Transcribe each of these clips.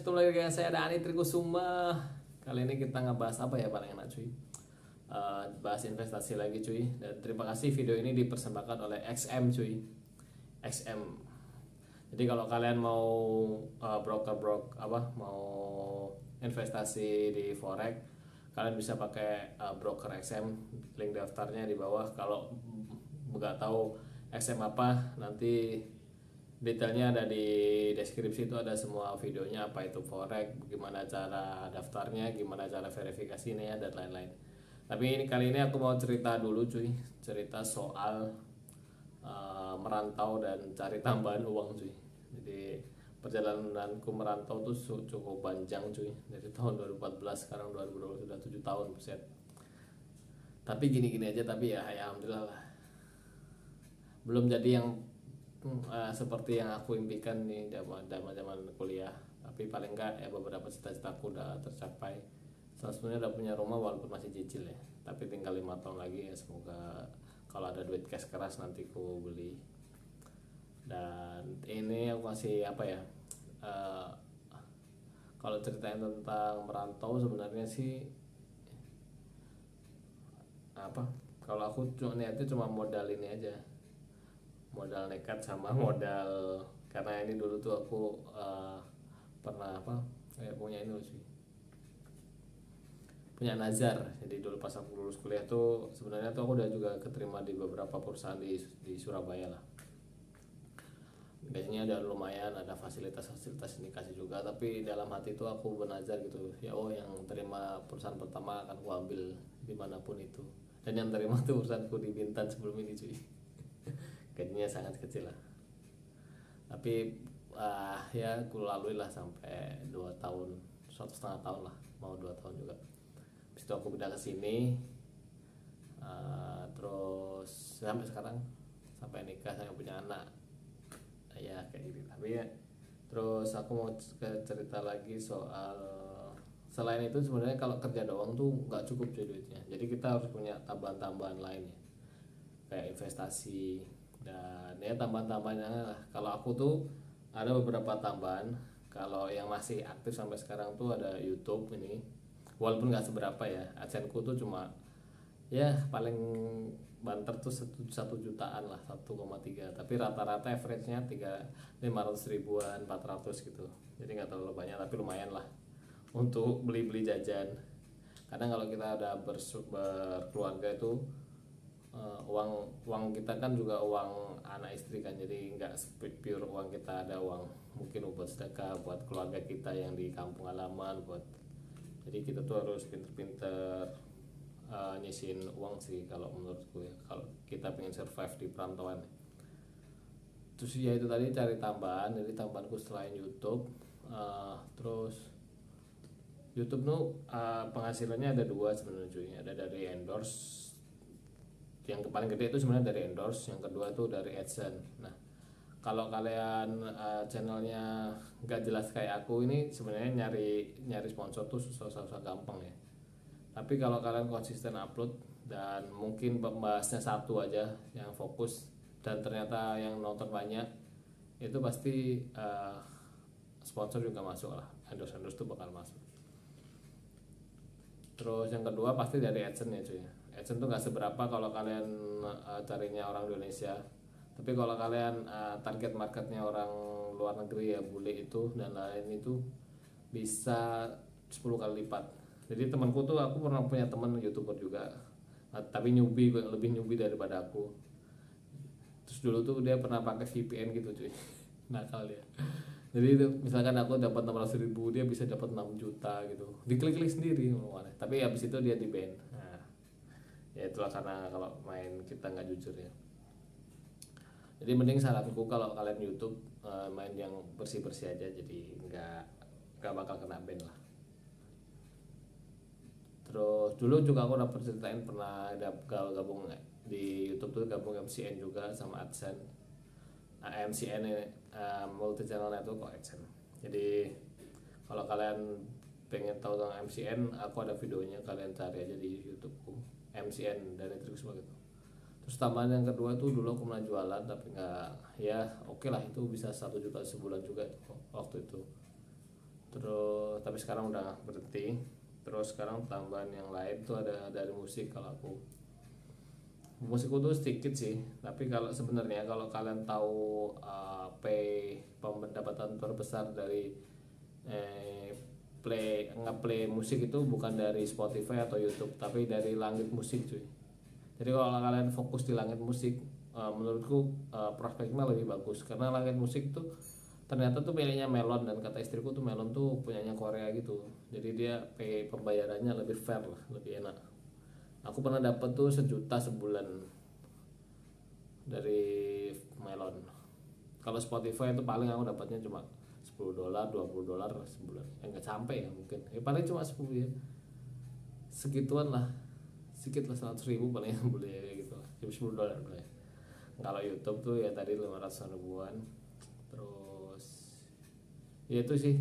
ketemu lagi dengan saya Dani Trikusuma. Kali ini kita ngebahas apa ya paling enak cuy? Bahas investasi lagi cuy. Dan terima kasih video ini dipersembahkan oleh XM cuy. XM. Jadi kalau kalian mau mau investasi di forex, kalian bisa pakai broker XM. Link daftarnya di bawah. Kalau nggak tahu XM apa, nanti detailnya ada di deskripsi. Itu ada semua videonya, apa itu forex, gimana cara daftarnya, gimana cara verifikasinya dan lain-lain. Tapi kali ini aku mau cerita dulu cuy, cerita soal merantau dan cari tambahan uang cuy. Jadi perjalananku merantau tuh cukup panjang cuy, dari tahun 2014 sekarang 2020 sudah 7 tahun buset. Tapi gini-gini aja, tapi ya alhamdulillah lah. Belum jadi yang seperti yang aku impikan nih zaman kuliah, tapi paling enggak ya beberapa cita-citaku udah tercapai. Sebenarnya udah punya rumah walaupun masih cicil ya, tapi tinggal 5 tahun lagi ya, semoga kalau ada duit cash keras nanti ku beli. Dan ini aku masih kalau ceritain tentang merantau sebenarnya sih kalau aku niatnya cuma modal ini aja, modal nekat sama modal, karena ini dulu tuh aku pernah punya ini loh sih, punya nazar. Jadi dulu pas aku lulus kuliah tuh sebenarnya tuh aku udah juga keterima di beberapa perusahaan di Surabaya lah. Biasanya ada lumayan, ada fasilitas yang dikasih juga, tapi dalam hati tuh aku bernazar gitu ya, yang terima perusahaan pertama akan aku ambil dimanapun itu. Dan yang terima tuh perusahaanku di Bintan sebelum ini cuy. Gajinya sangat kecil lah, tapi ya aku lalui lah sampai 2 tahun, 1,5 tahun lah, mau 2 tahun juga. Habis itu aku pindah ke sini, terus sampai sekarang, sampai nikah, sampai punya anak ya kayak gitu. Tapi ya, terus aku mau cerita lagi soal, selain itu sebenarnya kalau kerja doang tuh nggak cukup cuy duitnya, jadi kita harus punya tambahan-tambahan lain ya, kayak investasi dan ya tambahan-tambahannya lah. Kalau aku tuh ada beberapa tambahan. Kalau yang masih aktif sampai sekarang tuh ada YouTube ini, walaupun nggak seberapa ya, AdSense ku tuh cuma ya paling banter tuh 1 jutaan lah, 1,3, tapi rata-rata average-nya 500 ribuan, 400 gitu. Jadi nggak terlalu banyak, tapi lumayan lah untuk beli-beli jajan. Kadang kalau kita ada berkeluarga itu, uang kita kan juga uang anak istri kan, jadi nggak pure uang kita, ada uang mungkin buat sedekah, buat keluarga kita yang di kampung halaman, jadi kita tuh harus pinter-pinter nyisihin uang sih kalau menurutku ya, kalau kita pengen survive di perantauan. Terus ya itu tadi, cari tambahan. Jadi tambahanku selain YouTube, terus YouTube tuh penghasilannya ada 2 sebenarnya cuy. Ada dari endorse, yang paling gede itu sebenarnya dari endorse, yang kedua itu dari AdSense. Nah, kalau kalian channelnya nggak jelas kayak aku ini, sebenarnya nyari sponsor tuh susah gampang ya. Tapi kalau kalian konsisten upload dan mungkin pembahasnya satu aja yang fokus, dan ternyata yang nonton banyak, itu pasti sponsor juga masuk lah, endorse tuh bakal masuk. Terus yang kedua pasti dari AdSense ya cuy. AdSense tuh nggak seberapa kalau kalian carinya orang Indonesia, tapi kalau kalian target marketnya orang luar negeri ya, bule itu dan lain, itu bisa 10 kali lipat. Jadi temanku tuh, aku pernah punya teman YouTuber juga, tapi lebih newbie daripada aku. Terus dulu tuh dia pernah pakai VPN gitu cuy. Nakal ya. Jadi itu, misalkan aku dapat 600 ribu, dia bisa dapat 6 juta gitu, diklik-klik sendiri. Tapi habis itu dia di ban. Nah, ya itulah karena kalau main kita nggak jujur ya. Jadi mending saranku kalau kalian YouTube, main yang bersih-bersih aja, jadi nggak bakal kena ban lah. Terus dulu juga aku dapat ceritain, pernah ada gabung di YouTube tuh, gabung MCN juga sama AdSense. MCN ini multi channel network kok AdSense. Jadi kalau kalian pengen tahu tentang MCN, aku ada videonya, kalian cari aja di YouTubeku, MCN dari Trikusuma gitu. Terus tambahan yang kedua tuh, dulu aku pernah jualan, tapi nggak, ya oke lah, itu bisa 1 juta sebulan juga itu waktu itu. Terus tapi sekarang udah berhenti. Terus sekarang tambahan yang lain tuh ada dari musik. Kalau aku musikku tuh sedikit sih, tapi kalau sebenarnya kalau kalian tahu pendapatan terbesar dari eh, ngeplay musik itu bukan dari Spotify atau YouTube, tapi dari Langit Musik cuy. Jadi kalau kalian fokus di Langit Musik, menurutku prospeknya lebih bagus, karena Langit Musik tuh ternyata tuh miliknya Melon, dan kata istriku tuh Melon tuh punyanya Korea gitu. Jadi dia pembayarannya lebih fair lah, lebih enak. Aku pernah dapat tuh 1 juta sebulan dari Melon. Kalau Spotify itu paling aku dapatnya cuma $10, $20 sebulan. Enggak sampai ya mungkin. Paling cuma 10 ya. Segituan lah. Sedikit lah, 100.000 paling yang boleh kayak gitu lah. Cuma $10 boleh. Kalau YouTube tuh ya tadi 500 ribuan. Terus ya itu sih.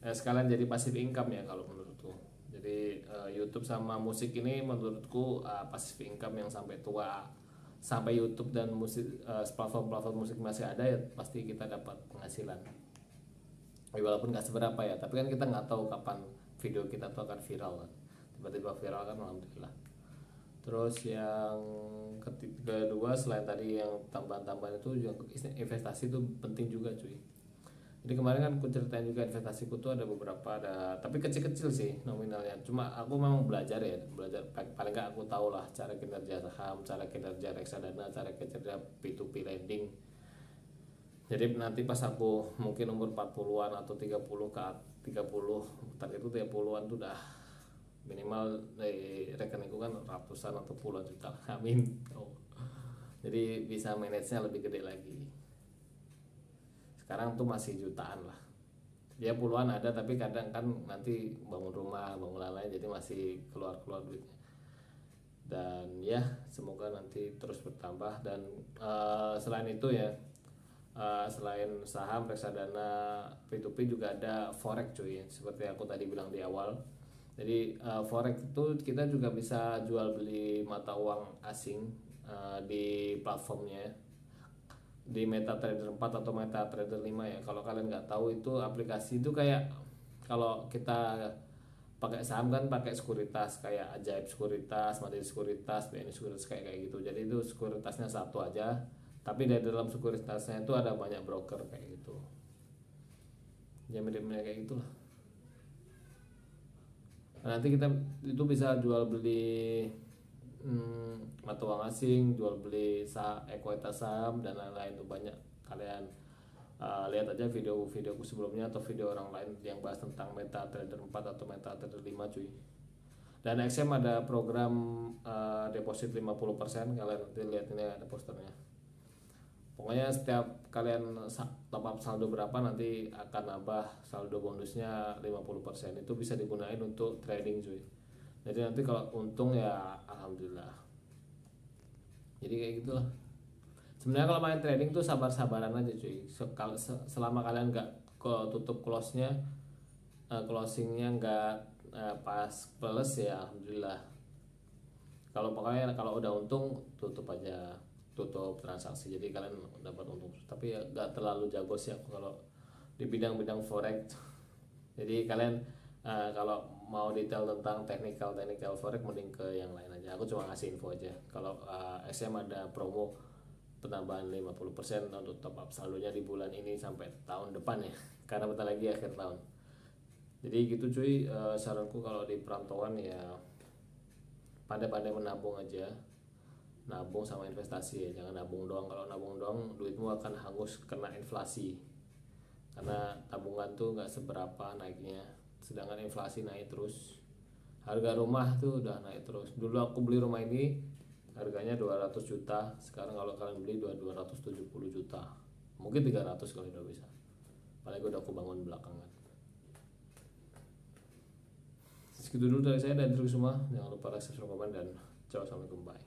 Sekalian jadi passive income ya kalau menurutku. Jadi YouTube sama musik ini menurutku passive income yang sampai tua. Sampai YouTube dan musik, platform-platform musik masih ada, ya pasti kita dapat penghasilan. Walaupun nggak seberapa ya, tapi kan kita nggak tahu kapan video kita tuh akan viral kan. Tiba-tiba viral kan, alhamdulillah. Terus yang kedua, selain tadi yang tambahan-tambahan itu, juga investasi itu penting juga cuy. Jadi kemarin kan aku ceritain juga investasiku tuh ada beberapa, tapi kecil-kecil sih nominalnya. Cuma aku memang belajar paling nggak aku tahu lah cara kinerja saham, cara kinerja reksadana, cara kinerja P2P lending. Jadi nanti pas aku mungkin umur 40-an atau 30 ke 30, target itu 30-an tuh udah minimal dari rekeningku kan ratusan atau puluhan juta. Amin. Jadi bisa manage-nya lebih gede lagi. Sekarang tuh masih jutaan lah, dia puluhan ada, tapi kadang kan nanti bangun rumah, bangun lain-lain, jadi masih keluar duitnya. Dan ya semoga nanti terus bertambah. Dan selain itu ya, selain saham, reksadana, P2P juga ada forex cuy, seperti aku tadi bilang di awal. Jadi forex itu kita juga bisa jual beli mata uang asing di platformnya, di MetaTrader 4 atau MetaTrader 5 ya. Kalau kalian nggak tahu, itu aplikasi itu kayak kalau kita pakai saham kan pakai sekuritas, kayak Ajaib Sekuritas, Mandiri Sekuritas, BNI Sekuritas, kayak gitu. Jadi itu sekuritasnya satu aja, tapi dari dalam sekuritasnya itu ada banyak broker kayak gitu. Ya mirip-mirip kayak gitulah. Nah, nanti kita itu bisa jual beli mata uang asing, jual beli ekuitas saham dan lain-lain. Tuh banyak. Kalian lihat aja video-videoku sebelumnya atau video orang lain yang bahas tentang MetaTrader 4 atau MetaTrader 5 cuy. Dan XM ada program deposit 50%. Kalian nanti lihat, ini ada posternya. Pokoknya setiap kalian top up saldo berapa, nanti akan nambah saldo bonusnya 50%. Itu bisa digunain untuk trading cuy. Jadi nanti kalau untung ya alhamdulillah. Jadi kayak gitulah. Sebenarnya kalau main trading tuh sabar-sabaran aja cuy. Selama kalian nggak tutup closingnya nggak pas plus ya alhamdulillah. Pokoknya kalau udah untung tutup aja, tutup transaksi, jadi kalian dapat untung. Tapi ya nggak terlalu jago sih aku kalau di bidang-bidang forex. Jadi kalian kalau mau detail tentang technical forex mending ke yang lain aja. Aku cuma ngasih info aja. Kalau SM ada promo penambahan 50% untuk top up saldonya di bulan ini sampai tahun depan ya, karena bentar lagi akhir tahun. Jadi gitu cuy, saranku kalau di perantauan ya pandai-pandai menabung aja. Nabung sama investasi ya, jangan nabung doang. Kalau nabung doang duitmu akan hangus kena inflasi, karena tabungan tuh nggak seberapa naiknya, sedangkan inflasi naik terus. Harga rumah tuh udah naik terus. Dulu aku beli rumah ini harganya 200 juta, sekarang kalau kalian beli 270 juta, mungkin 300 kalau udah bisa. Paling udah aku bangun belakangan. Segitu dulu dari saya dan terus semua. Jangan lupa like, subscribe, komen, dan ciao, assalamualaikum, bye.